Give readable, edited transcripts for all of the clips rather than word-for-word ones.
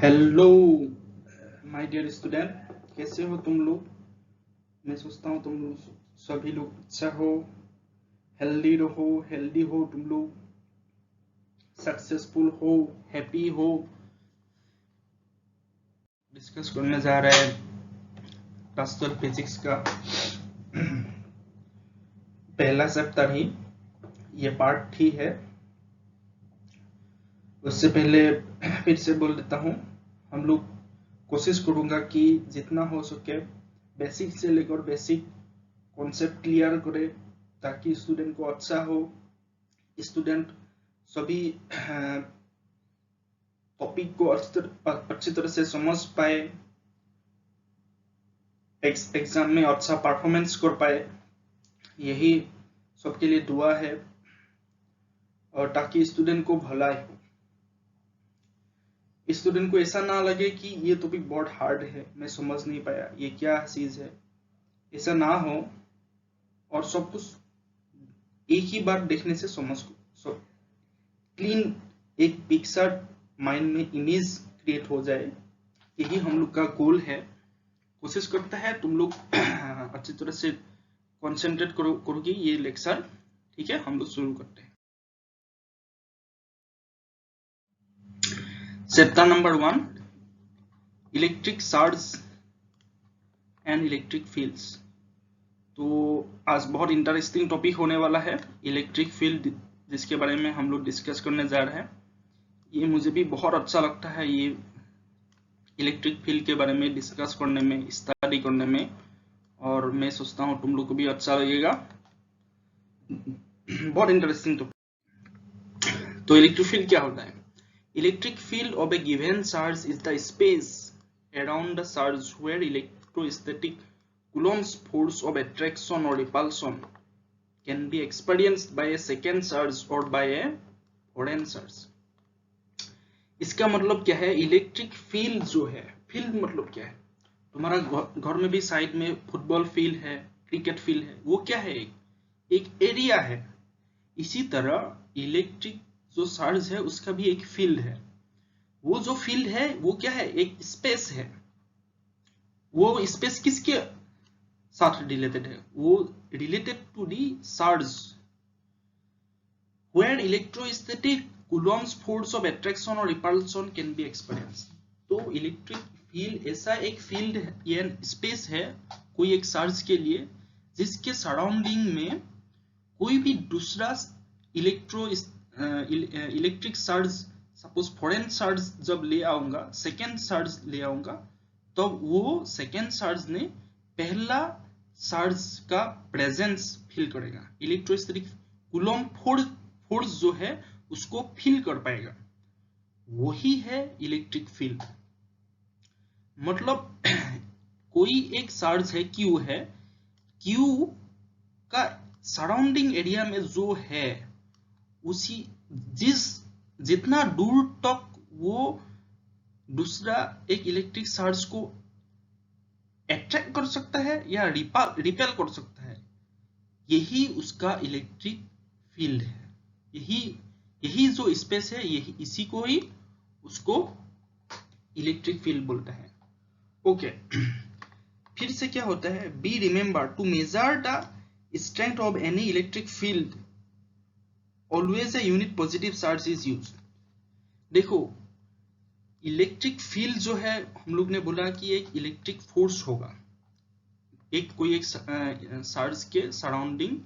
Hello my dear student, कैसे हो तुम लोग। मैं सोचता हूँ तुम लोग सभी लोग अच्छा हो, हेल्दी हो, तुम लोग सक्सेसफुल हो, हैप्पी हो। डिस्कस करने जा रहे हैं क्लास 12 फिजिक्स का पहला चैप्टर ही, ये पार्ट ही है। उससे पहले फिर से बोल देता हूँ, हम लोग कोशिश करूंगा कि जितना हो सके बेसिक से लेकर बेसिक कॉन्सेप्ट क्लियर करे, ताकि स्टूडेंट को अच्छा हो, स्टूडेंट सभी टॉपिक को अच्छी तरह से समझ पाए, एग्जाम में अच्छा परफॉर्मेंस कर पाए। यही सबके लिए दुआ है, और ताकि स्टूडेंट को भलाई हो, स्टूडेंट को ऐसा ना लगे कि ये टॉपिक बहुत हार्ड है, मैं समझ नहीं पाया ये क्या चीज है, ऐसा ना हो। और सब कुछ एक ही बार देखने से समझ सब क्लीन एक पिक्चर माइंड में इमेज क्रिएट हो जाए, यही हम लोग का गोल है। कोशिश करता है तुम लोग अच्छी तरह से कंसंट्रेट करोगे ये लेक्चर। ठीक है, हम लोग शुरू करते हैं। Chapter number 1, electric charge and electric fields. तो आज बहुत इंटरेस्टिंग टॉपिक होने वाला है, इलेक्ट्रिक फील्ड, जिसके बारे में हम लोग डिस्कस करने जा रहे हैं। ये मुझे भी बहुत अच्छा लगता है, ये इलेक्ट्रिक फील्ड के बारे में डिस्कस करने में, स्टडी करने में, और मैं सोचता हूँ तुम लोग को भी अच्छा लगेगा। बहुत इंटरेस्टिंग टॉपिक। तो इलेक्ट्रिक फील्ड क्या होता है? Electric field of a given charge is the space around the charge where electrostatic Coulomb's force of attraction or repulsion can be experienced by a second charge or by a foreign charge. इसका मतलब क्या है? Electric field जो है, field मतलब क्या है? तुम्हारा घर में भी साइड में फुटबॉल फील्ड है, क्रिकेट फील्ड है, वो क्या है? एक एरिया है। इसी तरह इलेक्ट्रिक जो चार्ज है उसका भी एक फील्ड है। वो जो फील्ड है वो क्या है? एक स्पेस है। वो स्पेस किसके साथ रिलेटेड है? वो related to the charge where electrostatic Coulomb's force of attraction or repulsion can be experienced. तो इलेक्ट्रिक फील्ड ऐसा एक फील्ड या स्पेस है कोई एक चार्ज के लिए, जिसके सराउंडिंग में कोई भी दूसरा electric charge, suppose foreign charge जब ले आऊंगा, सेकेंड चार्ज ले आऊंगा, तो वो सेकेंड चार्ज ने पहला चार्ज का प्रेजेंस फील करेगा, इलेक्ट्रोस्टैटिक कूलॉम फोर्स जो है उसको फील कर पाएगा। वही है इलेक्ट्रिक फील्ड। मतलब कोई एक चार्ज है, Q है, Q का सराउंडिंग एरिया में जो है, उसी जितना दूर तक वो दूसरा एक इलेक्ट्रिक चार्ज को अट्रैक्ट कर सकता है या रिपेल कर सकता है, यही उसका इलेक्ट्रिक फील्ड है। यही जो स्पेस है, यही इसी को ही उसको इलेक्ट्रिक फील्ड बोलता है। ओके, फिर से क्या होता है? Be remember to measure the strength of any electric field always a unit positive charge is used. देखो, इलेक्ट्रिक फील्ड जो है, हम लोग ने बोला कि एक इलेक्ट्रिक फोर्स होगा कोई एक चार्ज के सराउंडिंग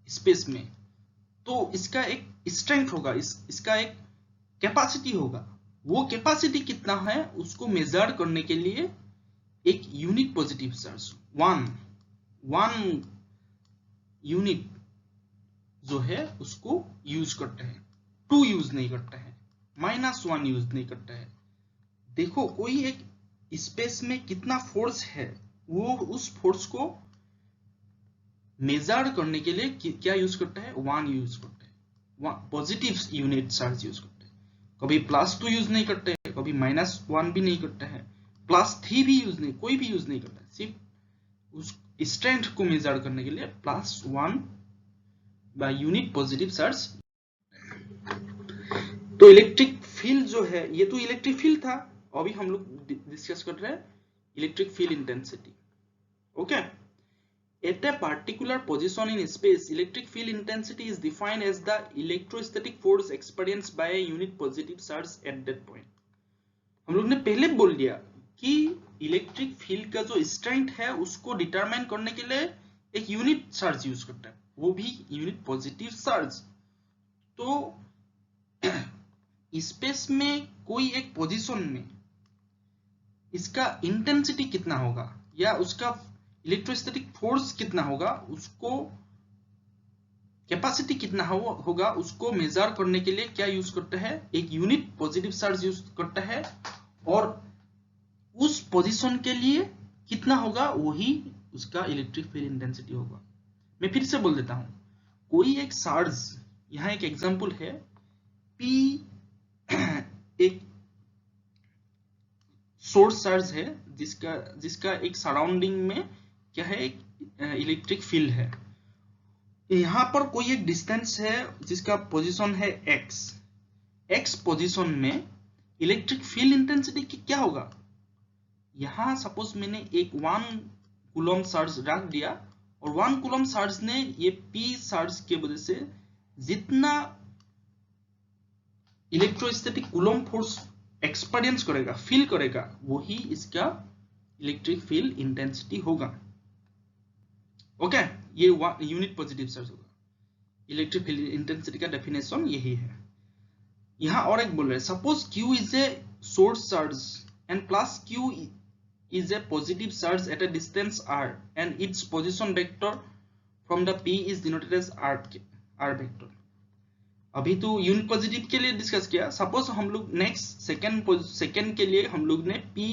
स्पेस में, तो इसका एक स्ट्रेंथ होगा, इसका एक कैपेसिटी होगा। वो कैपेसिटी कितना है उसको मेजर करने के लिए एक unit positive charge, one unit जो है उसको यूज करते हैं, 2 यूज नहीं करता है, -1 यूज नहीं करता है। देखो, कोई एक स्पेस में कितना फोर्स है, वो उस फोर्स को मेजर करने के लिए क्या यूज करता है? 1 यूज करता है, पॉजिटिव यूनिट चार्ज यूज करते हैं। कभी +2 यूज नहीं करते हैं, कभी -1 भी नहीं करता है, +3 भी यूज नहीं, कोई भी यूज नहीं करता है, सिर्फ उस स्ट्रेंथ को मेजर करने के लिए +1 बाय यूनिट पॉजिटिव चार्ज। तो इलेक्ट्रिक फील्ड जो है, ये तो इलेक्ट्रिक फील्ड था, अभी हम लोग डिस्कस कर रहे हैं electric field intensity. Okay, at a particular position in space, electric field intensity is defined as the electrostatic force experienced by a unit positive charge at that point. हम लोग ने पहले बोल दिया कि इलेक्ट्रिक फील्ड का जो स्ट्रेंथ है उसको डिटरमाइन करने के लिए एक यूनिट चार्ज यूज करता है, वो भी यूनिट पॉजिटिव चार्ज। तो स्पेस में कोई एक पोजीशन में इसका इंटेंसिटी कितना होगा या उसका इलेक्ट्रोस्टैटिक फोर्स कितना होगा, उसको कैपेसिटी कितना होगा, उसको मेजर करने के लिए क्या यूज करता है, एक यूनिट पॉजिटिव चार्ज यूज करता है, और उस पोजीशन के लिए कितना होगा वही उसका इलेक्ट्रिक फील्ड इंटेंसिटी होगा। मैं फिर से बोल देता हूं, कोई एक चार्ज, यहां एक एग्जांपल है P, एक सोर्स चार्ज है जिसका एक सराउंडिंग में क्या है, एक इलेक्ट्रिक फील्ड है। यहां पर कोई एक डिस्टेंस है जिसका पोजीशन है x पोजीशन में इलेक्ट्रिक फील्ड इंटेंसिटी क्या होगा। यहां सपोज मैंने एक 1 कूलम चार्ज रख दिया और 1 कूलम चार्ज ने ये P चार्ज के वजह से जितना इलेक्ट्रोस्टैटिक कूलम फोर्स एक्सपीरियंस करेगा, फील करेगा, वही इसका इलेक्ट्रिक फील्ड इंटेंसिटी होगा। ओके, ये यूनिट पॉजिटिव चार्ज होगा। इलेक्ट्रिक फील्ड इंटेंसिटी का डेफिनेशन यही है। यहां और एक बोल रहे हैं, suppose Q is a source charge and plus Q is a positive charge at a distance r and its position vector from the P is denoted as r vector। अभी तो यूनिट पॉजिटिव के लिए discuss किया। Suppose हम लोग next second के लिए हम लोग ने P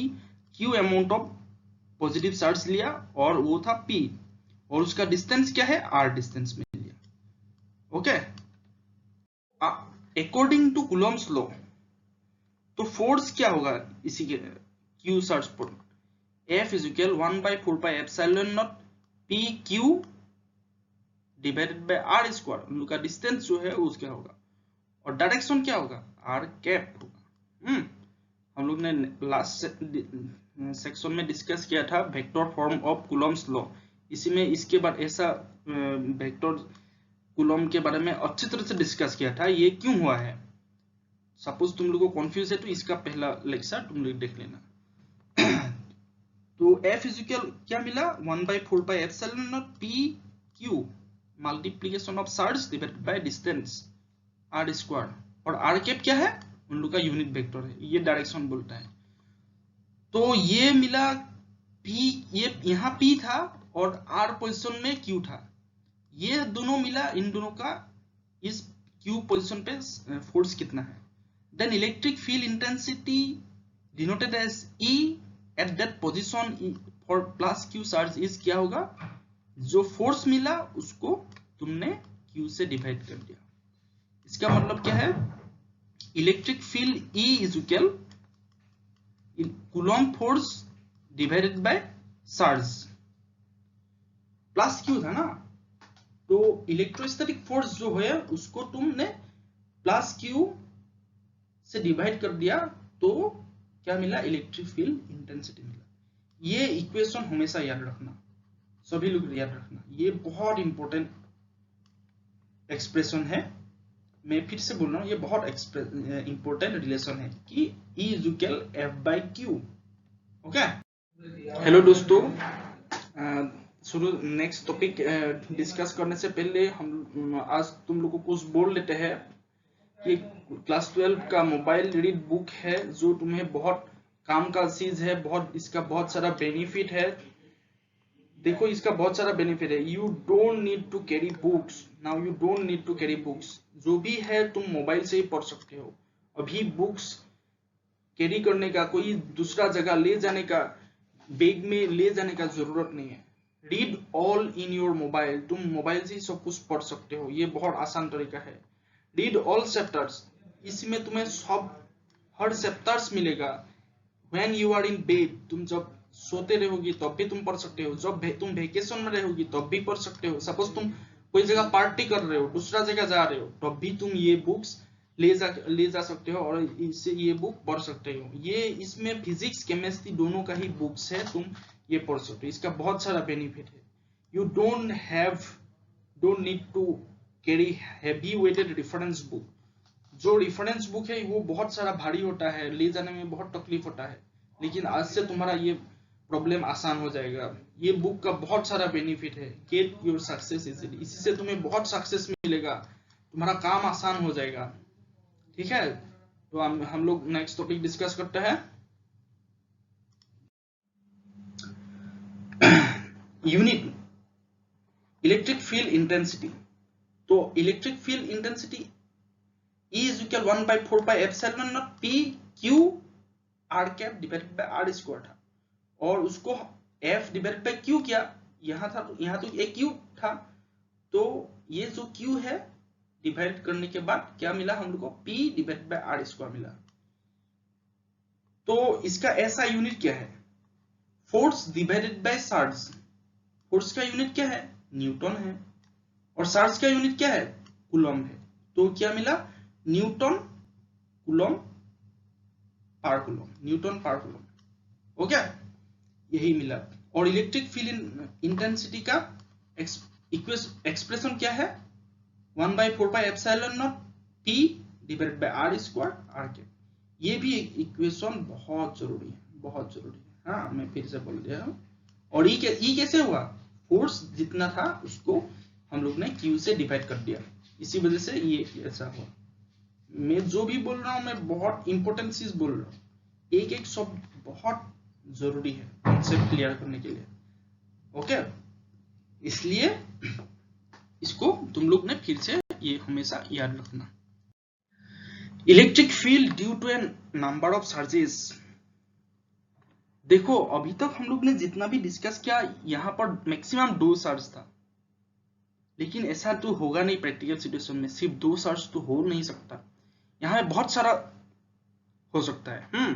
Q amount of positive charge लिया और वो था P और उसका डिस्टेंस क्या है, r डिस्टेंस में लिया। Okay, according to Coulomb's law तो फोर्स क्या होगा इसी के Q चार्ज पर, F is equal 1/4πε0 PQ divided by r square. उन लोग का डिस्टेंस जो है उसका होगा और डायरेक्शन क्या होगा, r कैप होगा। हम लोग ने लास्ट सेक्शन में डिस्कस किया था vector form of Coulomb's law. इसी में इसके बाद ऐसा वेक्टर कूलम के बारे में अच्छी तरह से डिस्कस किया था, ये क्यों हुआ है। सपोज तुम लोगों को कंफ्यूज है तो इसका पहला लेक्चर तुम लोग देख लेना। तो F इज इक्वल क्या मिला, 1/4πε0 PQ multiplication of charge divided by distance r square, और r कैप क्या है, उन लोग का यूनिट वेक्टर है, ये डायरेक्शन बोलता है। तो ये मिला P, ये यहाँ P था और r पोजीशन में Q था, ये दोनों मिला, इन दोनों का इस Q पोजीशन पे फोर्स कितना है। Then electric field intensity denoted as E at that position for plus Q charge is क्या होगा, जो फोर्स मिला उसको तुमने Q से डिवाइड कर दिया। इसका मतलब क्या है, electric field E is equal coulomb force divided by charge plus Q था ना, तो इलेक्ट्रोस्टैटिक फोर्स जो है उसको तुमने प्लस Q से डिवाइड कर दिया तो क्या मिला, इलेक्ट्रिक फील्ड इंटेंसिटी मिला। ये इक्वेशन हमेशा याद रखना, सभी लोग याद रखना, ये बहुत इंपॉर्टेंट एक्सप्रेशन है। मैं फिर से बोल रहा हूं, ये बहुत इंपॉर्टेंट रिलेशन है कि E is equal F/Q। Okay, hello दोस्तों, शुरू नेक्स्ट टॉपिक डिस्कस करने से पहले हम आज तुम लोगों को कुछ बोल लेते हैं कि क्लास 12 का मोबाइल रीड बुक है जो तुम्हें बहुत काम का चीज है, बहुत इसका बहुत सारा बेनिफिट है। देखो इसका बहुत सारा बेनिफिट है। You don't need to carry books now, you don't need to carry books, जो भी है तुम मोबाइल से ही पढ़ सकते हो। अभी बुक्स कैरी करने का, कोई दूसरा जगह ले जाने का, बैग में ले जाने का जरूरत नहीं है। Read all in your mobile, तुम मोबाइल से ही सब कुछ पढ़ सकते हो, ये बहुत आसान तरीका है। रीड ऑल चैप्टर्स, इसमें तुम्हें सब हर चैप्टर्स मिलेगा। When you are in bed, तुम जब सोते रहोगी तब भी तुम पढ़ सकते हो, जब तुम वेकेशन में रहोगी तब भी पढ़ सकते हो। सपोज तुम कोई जगह पार्टी कर रहे हो, दूसरा जगह जा रहे हो, तब भी तुम ये बुक्स ले जा सकते हो और इससे ये बुक पढ़ सकते हो। ये इसमें फिजिक्स केमिस्ट्री दोनों का ही बुक्स है, तुम ये पढ़ सकते हो। इसका बहुत सारा बेनिफिट है। You don't need to carry heavy weighted reference book. जो रेफरेंस बुक है वो बहुत सारा भारी होता है, ले जाने में बहुत तकलीफ होता है, लेकिन आज से तुम्हारा ये प्रॉब्लम आसान हो जाएगा। ये बुक का बहुत सारा बेनिफिट है। गेट योर सक्सेस इजीली, इसी से तुम्हें बहुत सक्सेस मिलेगा, तुम्हारा काम आसान हो जाएगा। ठीक है, तो हम लोग नेक्स्ट टॉपिक डिस्कस करते हैं। Unit electric field intensity. तो electric field intensity E is equal 1/4 pi epsilon naught P Q R cap divided by R square था, और उसको F divided by Q किया, यहाँ था तो यहाँ तो एक Q था, तो ये जो Q है डिवाइड करने के बाद क्या मिला हम लोग को, P divided by R square मिला। तो इसका ऐसा यूनिट क्या है, force divided by charge. Force का यूनिट क्या है, न्यूटन है, और चार्ज का यूनिट क्या है, कूलम है। तो क्या मिला, Newton coulomb per coulomb, Newton पर कूलम। ओके, यही मिला। और इलेक्ट्रिक फील्ड इंटेंसिटी का एक्सप्रेशन क्या है, 1/4 pi epsilon not P divided by R square R के। ये भी इक्वेशन बहुत जरूरी है, बहुत जरूरी है। हाँ, मैं फिर से बोल दिया हूँ। और ई कैसे हुआ, फोर्स जितना था उसको हम लोग ने Q से डिवाइड कर दिया, इसी वजह से ये ऐसा हुआ। मैं जो भी बोल रहा हूँ मैं बहुत इंपॉर्टेंट चीज बोल रहा हूँ, एक एक शब्द बहुत जरूरी है कॉन्सेप्ट क्लियर करने के लिए। ओके, इसलिए इसको तुम लोग ने फिर से ये हमेशा याद रखना। Electric field due to N number of charges. देखो अभी तक हम लोग ने जितना भी डिस्कस किया यहाँ पर मैक्सिमम 2 चार्ज था, लेकिन ऐसा तो होगा नहीं प्रैक्टिकल सिचुएशन में, सिर्फ 2 चार्ज तो हो नहीं सकता, यहाँ बहुत सारा हो सकता है।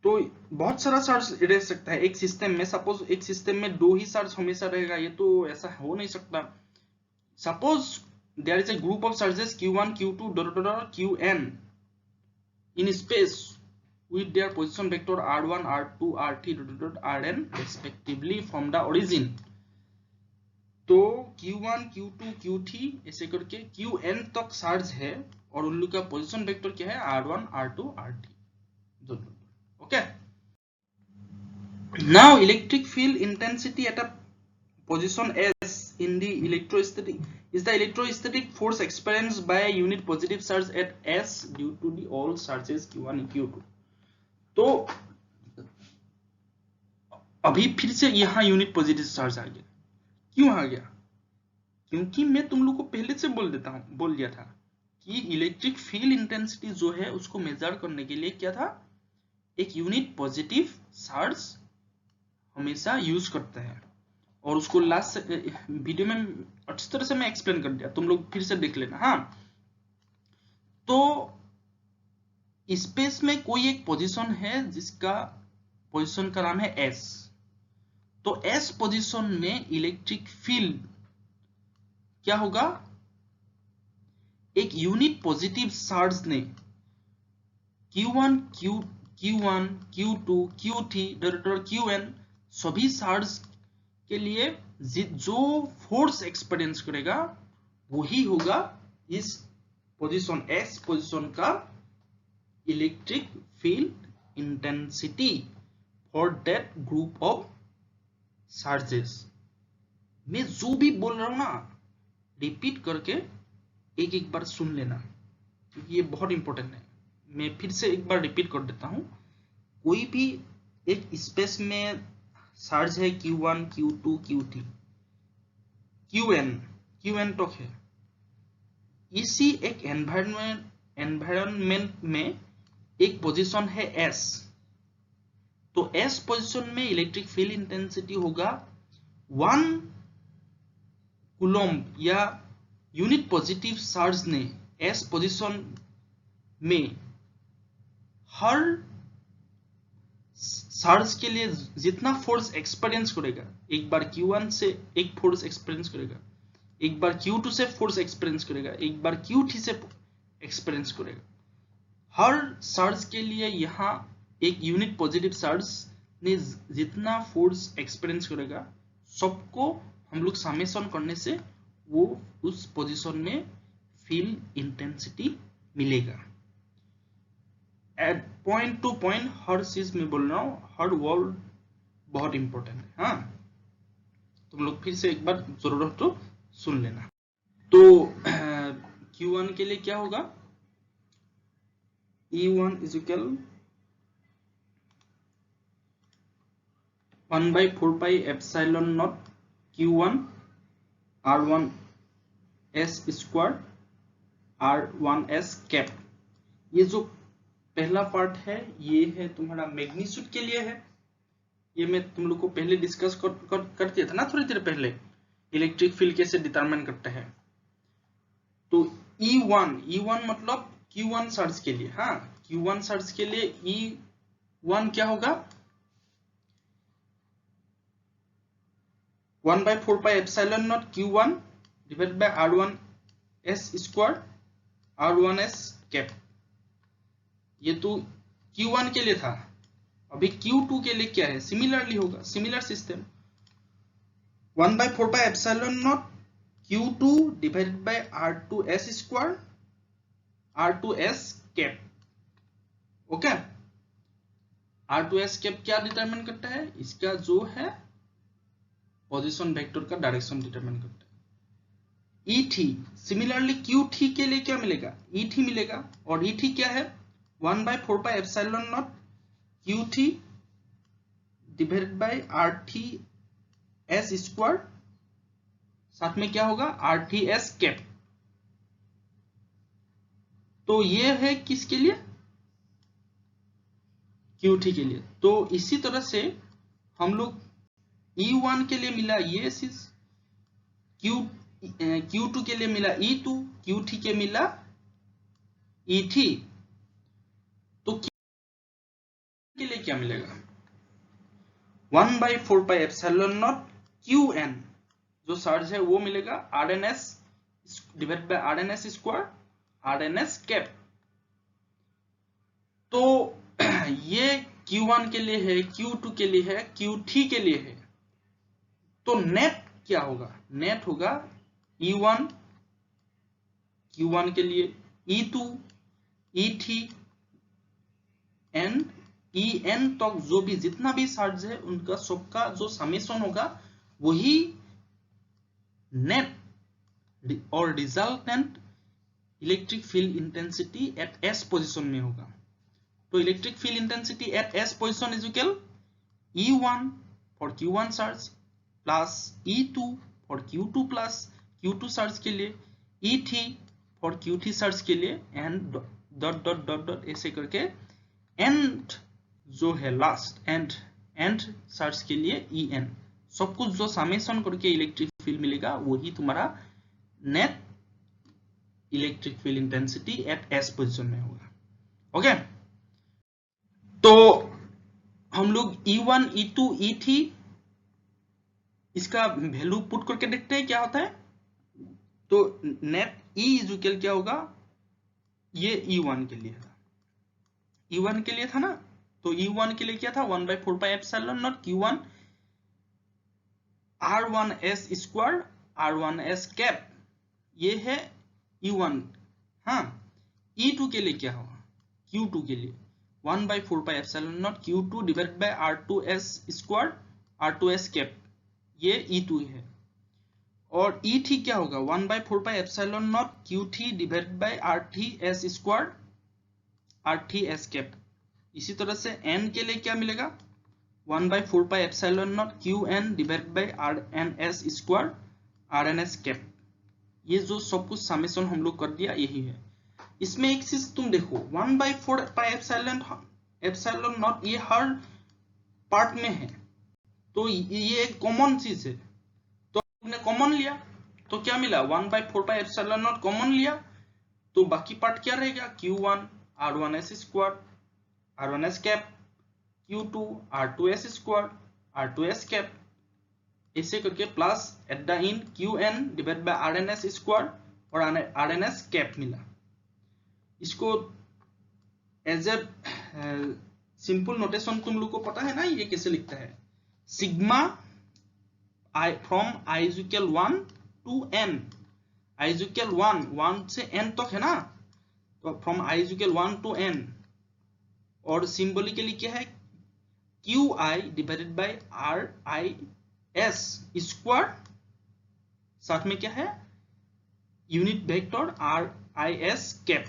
तो बहुत सारा चार्ज रह सकता है एक सिस्टम में। सपोज एक सिस्टम में 2 ही चार्ज हमेशा रहेगा, ये तो ऐसा हो नहीं सकता। Suppose there is a group of charges q1 q2 qn in space with their position vector r1 r2 r3 rn respectively from the origin। तो q1 q2 q3 ऐसे करके qn तक चार्ज है, और उन लोग का पोजीशन वेक्टर क्या है, r1 r2 r3। Okay, now electric field intensity at a position S in the electrostatic is the electrostatic force experienced by a unit positive charge at S due to the all charges q1 and q2। तो अभी फिर से यहाँ unit positive charge आ गया। क्यों आ गया, क्योंकि मैं तुम लोग को पहले से बोल दिया था कि इलेक्ट्रिक फील्ड इंटेंसिटी जो है उसको मेजर करने के लिए क्या था, एक यूनिट पॉजिटिव चार्ज हमेशा यूज करते हैं, और उसको लास्ट वीडियो में अच्छी तरह से मैं एक्सप्लेन कर दिया, तुम लोग फिर से देख लेना। हाँ, तो स्पेस में कोई एक पोजीशन है जिसका पोजीशन का नाम है S। तो S पोजीशन में इलेक्ट्रिक फील्ड क्या होगा, एक यूनिट पॉजिटिव चार्ज ने Q1 Q2 Q3 Qn सभी चार्ज के लिए जो फोर्स एक्सपीरियंस करेगा वही होगा इस पोजीशन S पोजीशन का electric field intensity for that group of charges. मैं जो भी बोल रहा हूं ना रिपीट करके एक एक बार सुन लेना, क्योंकि ये बहुत इंपॉर्टेंट है। मैं फिर से एक बार रिपीट कर देता हूं, कोई भी एक स्पेस में चार्ज है Q1 Q2 Q3 Qn तक है, इसी एक एनवायरनमेंट में एक पोजीशन है S। तो S पोजीशन में इलेक्ट्रिक फील्ड इंटेंसिटी होगा 1 कूलम्ब, या यूनिट पॉजिटिव चार्ज ने S पोजीशन में हर चार्ज के लिए जितना फोर्स एक्सपीरियंस करेगा, एक बार Q1 से एक फोर्स एक्सपीरियंस करेगा, एक बार Q2 से फोर्स एक्सपीरियंस करेगा, एक बार Q3 से एक्सपीरियंस करेगा। हर चार्ज के लिए यहाँ एक यूनिट पॉजिटिव चार्ज ने जितना फोर्स एक्सपीरियंस करेगा सबको हम लोग समेशन करने से वो उस पोजीशन में फील्ड इंटेंसिटी मिलेगा। एट पॉइंट टू पॉइंट हर चीज में बोल रहा हूँ, हर वर्ड बहुत इंपॉर्टेंट है। हाँ, तुम लोग फिर से एक बार जरूरत तो सुन लेना। तो Q1 के लिए क्या होगा, E1 is equal 1/4 epsilon not Q1 R1s square R1s cap. ये जो पहला पार्ट है ये है तुम्हारा मैग्नीट्यूड के लिए है। ये मैं तुम लोग को पहले डिस्कस कर दिया था ना थोड़ी देर पहले, इलेक्ट्रिक फील्ड कैसे डिटरमाइन करते हैं। तो E1 मतलब Q1 चार्ज के लिए। हाँ, Q1 चार्ज के लिए E1 क्या होगा, 1/4 epsilon not Q1 divided by R1s square R1s cap. ये तो Q1 के लिए था। अभी Q2 के लिए क्या है, सिमिलरली होगा, similar system 1/4 epsilon not Q2 divided by R2s square R2s cap. Okay, R2s cap क्या डिटरमाइन करता है, इसका जो है पोजीशन वेक्टर का डायरेक्शन डिटरमाइन करता है। E3 सिमिलरली Q3 के लिए क्या मिलेगा, E3 मिलेगा, और E3 क्या है 1/4 epsilon not Q3 divided by R3s square, साथ में क्या होगा R3s कैप। तो ये है किसके लिए, Q3 के लिए। तो इसी तरह से हम लोग E1 के लिए मिला ये चीज, Q2 के लिए मिला E2, Q3 के मिला E3। तो के लिए क्या मिलेगा 1/4 एप्सिलॉन नॉट Qn जो चार्ज है वो मिलेगा RNS divide by RNS square RNS cap. तो ये Q1 के लिए है, Q2 के लिए है, Q3 के लिए है। तो नेट क्या होगा, नेट होगा E1 Q1 के लिए, E2 E3 एंड En तक जो भी जितना भी चार्ज है उनका सबका जो समेशन होगा वही नेट और resultant electric field intensity at S position में होगा। तो electric field intensity at S position is equal E1 for Q1 charge plus E2 for Q2 plus Q2 charge के लिए, E3 फॉर Q3 चार्ज के लिए, and dot dot dot dot ऐसे करके and जो है लास्ट एंड चार्ज के लिए En। सब कुछ जो समेशन करके इलेक्ट्रिक फील्ड मिलेगा वही तुम्हारा net electric field intensity at S position में होगा। ओके, तो हम लोग E1 E2 E3 इसका वैल्यू पुट करके देखते हैं क्या होता है। तो नेट E इज इक्वल क्या होगा, ये E1 के लिए था, E1 के लिए था ना। तो E1 के लिए क्या था 1/4 epsilon not Q1 R1s square R1s cap, ये है E1। हाँ, E2 के लिए क्या होगा, Q2 के लिए 1/4 epsilon not Q2 divided by R2s square R2s cap, ये E2 है। और E3 क्या होगा 1/4 epsilon not Q3 divided by R3s square R3s cap. इसी तरह से N के लिए क्या मिलेगा 1/4 epsilon not Qn divided by RNS square RNS cap. ये जो सब कुछ समेशन हम लोग कर दिया यही है। इसमें एक चीज तुम देखो 1/4 एप्सिलॉन नॉट ये हर पार्ट में है, तो ये एक कॉमन चीज है। तो हमने कॉमन लिया तो क्या मिला 1/4 एप्सिलॉन नॉट कॉमन लिया, तो बाकी पार्ट क्या रहेगा Q1 R1s square R1s cap, Q2 R2s square R2s cap, ऐसे करके plus at the in Qn divide by RNS square और RNS कैप मिला। इसको एज ए सिंपल नोटेशन तुम लोग को पता है ना ये कैसे लिखता है, sigma i from i is equal 1 to n, i is equal 1 से n तक है ना, तो from i is equal 1 to n, और सिंबॉलिकली क्या है Q i divided by R i S square, साथ में क्या है unit vector R i S cap,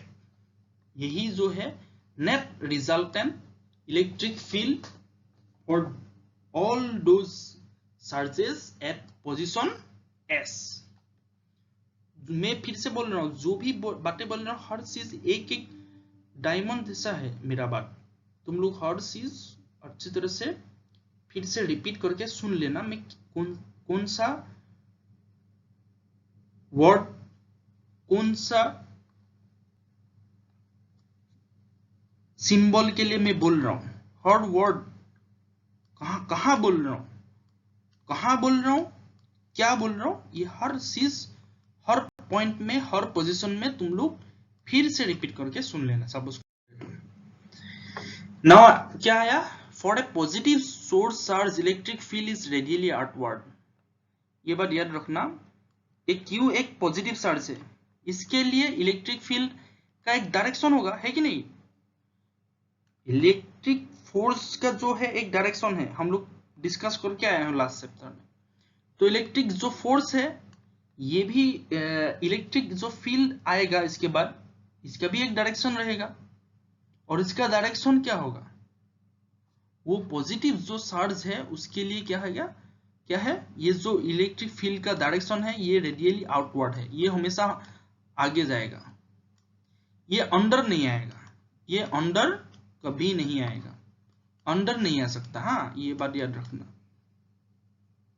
यही जो है net resultant electric field for all those charges at position S. मैं फिर से बोल रहा हूं, जो भी बातें बोल रहा हूं हर चीज एक एक डायमंड जैसा है मेरा बात, तुम लोग हर चीज अच्छी तरह से फिर से रिपीट करके सुन लेना, मैं कौन सा वर्ड कौन सा सिंबल के लिए मैं बोल रहा हूं, हर वर्ड कहां बोल रहा हूं, क्या बोल रहा हूं, ये हर चीज हर पॉइंट में हर पोजीशन में तुम लोग फिर से रिपीट करके सुन लेना सब उसको। नाउ क्या आया, for a positive source charge electric field is radially outward, ये बात याद रखना, एक क्यू एक पॉजिटिव चार्ज है, इसके लिए इलेक्ट्रिक फील्ड का एक डायरेक्शन होगा, है कि नहीं, इलेक्ट्रिक फोर्स का जो है एक डायरेक्शन है, हम लोग डिस्कस करके आए हैं लास्ट चैप्टर में, तो इलेक्ट्रिक जो फोर्स है ये भी इलेक्ट्रिक जो फील्ड आएगा इसके बाद इसका भी एक डायरेक्शन रहेगा, और इसका डायरेक्शन क्या होगा, वो पॉजिटिव जो चार्ज है उसके लिए क्या है ये जो इलेक्ट्रिक फील्ड का डायरेक्शन है ये रेडियली आउटवर्ड है, ये हमेशा आगे जाएगा, ये अंडर नहीं आएगा, ये अंडर कभी नहीं आएगा, अंडर नहीं आ सकता, हाँ ये बात याद रखना,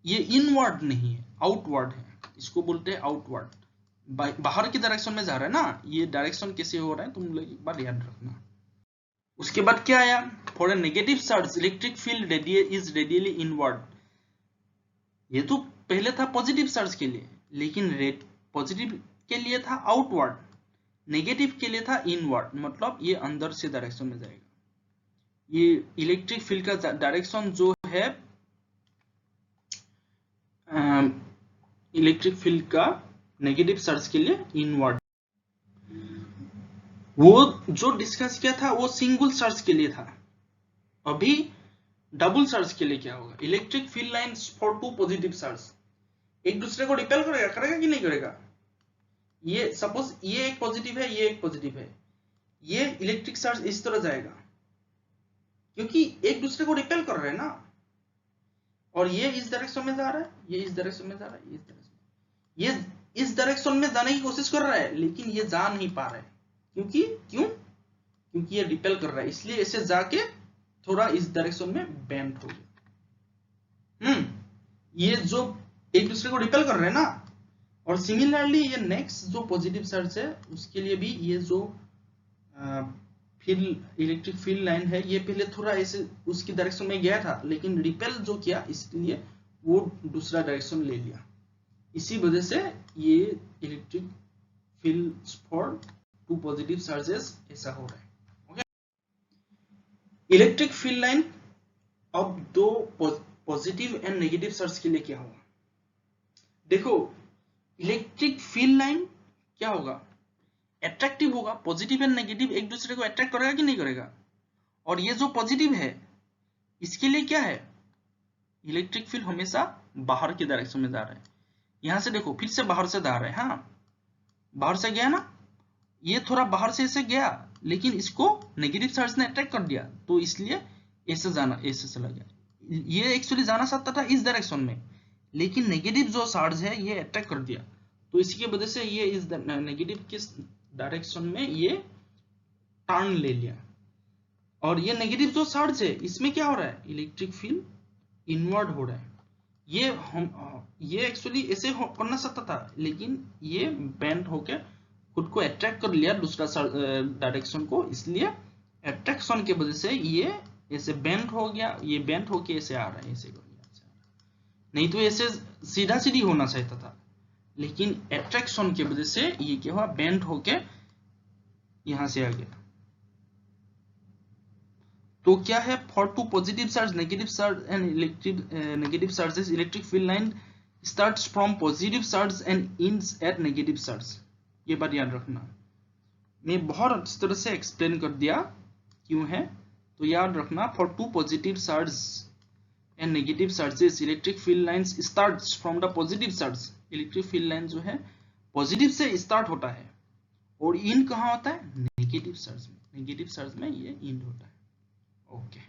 ये इनवर्ड नहीं है आउटवर्ड है, इसको बोलते हैं आउटवर्ड, बाहर की डायरेक्शन में जा रहा है ना, ये डायरेक्शन कैसे हो रहा है तुम लोग एक बार याद रखना। उसके बाद क्या आया, for a negative charge electric field is radially inward, ये तो पहले था पॉजिटिव चार्ज के लिए, लेकिन पॉजिटिव के लिए था आउटवर्ड, नेगेटिव के लिए था इनवर्ड, मतलब ये अंदर से डायरेक्शन में जाएगा, ये इलेक्ट्रिक फील्ड का डायरेक्शन जो है इलेक्ट्रिक फील्ड का नेगेटिव चार्ज के लिए इनवर्ड, वो जो डिस्कस किया था वो सिंगल चार्ज के लिए था, अभी डबल चार्ज के लिए क्या होगा, electric field lines for two positive charge एक दूसरे को रिपेल करेगा कि नहीं करेगा, ये सपोज ये एक पॉजिटिव है ये एक पॉजिटिव है, ये इलेक्ट्रिक चार्ज इस तरह जाएगा क्योंकि एक दूसरे को रिपेल कर रहे हैं ना, और ये इस डायरेक्शन में जा रहा है, ये इस डायरेक्शन में जा रहा है, ये इस डायरेक्शन में जाने की कोशिश कर रहा है लेकिन ये जा नहीं पा रहा है, क्योंकि ये रिपेल कर रहा है, इसलिए इसे जाके थोड़ा इस डायरेक्शन में बेंड हो गया, ये जो एक दूसरे को रिपेल कर रहे हैं ना, और सिमिलरली ये नेक्स्ट जो पॉजिटिव चार्ज है उसके लिए भी ये जो फील्ड इलेक्ट्रिक फील्ड लाइन है ये पहले थोड़ा ऐसे उसकी डायरेक्शन में गया था लेकिन रिपेल जो किया इसलिए वो दूसरा डायरेक्शन ले लिया, इसी वजह से ये electric field for two positive charges ऐसा हो रहा है। ओके, इलेक्ट्रिक फील्ड लाइन अब दो पॉजिटिव एंड नेगेटिव चार्ज के लिए क्या होगा, देखो इलेक्ट्रिक फील्ड लाइन क्या होगा, अट्रैक्टिव होगा, पॉजिटिव एंड नेगेटिव एक दूसरे को अट्रैक्ट करेगा कि नहीं करेगा, और ये जो पॉजिटिव है इसके लिए क्या है, इलेक्ट्रिक फील्ड हमेशा बाहर की डायरेक्शन में जा रहा है, यहां से देखो फिर से बाहर से जा रहा है, हाँ बाहर से गया ना, ये थोड़ा बाहर से ऐसे गया लेकिन इसको नेगेटिव चार्ज ने अट्रैक्ट कर दिया तो इसलिए ऐसे चला गया, ये एक्चुअली जाना चाहता था इस डायरेक्शन में लेकिन नेगेटिव जो चार्ज है ये अट्रैक्ट कर दिया, तो इसकी वजह से ये इस नेगेटिव के डायरेक्शन में ये टर्न ले लिया, और ये नेगेटिव जो चार्ज है इसमें क्या हो रहा है, इलेक्ट्रिक फील्ड इनवर्ड हो रहा है, ये एक्चुअली ऐसे करना चाहता था लेकिन ये बेंड होके खुद को अट्रैक्ट कर लिया दूसरा डायरेक्शन को, इसलिए अट्रैक्शन की वजह से ये ऐसे बेंड हो गया, ये बेंड होके ऐसे आ रहा है, ऐसे नहीं तो ऐसे सीधा सीधी होना चाहता था लेकिन अट्रैक्शन की वजह से ये क्या हुआ, बेंड होके यहां से आ गया। तो क्या है, for two positive charge negative charge and negative charges electric field line starts from positive charge and ends at negative charge. ये बात याद रखना, मैं बहुत अच्छी तरह से एक्सप्लेन कर दिया क्यों है। तो याद रखना, for two positive charge and negative charges electric field lines starts from the positive charge. Electric field line जो है पॉजिटिव से स्टार्ट होता है और इन कहाँ होता है, नेगेटिव चार्ज में। नेगेटिव चार्ज में ये इंड होता है। ओके।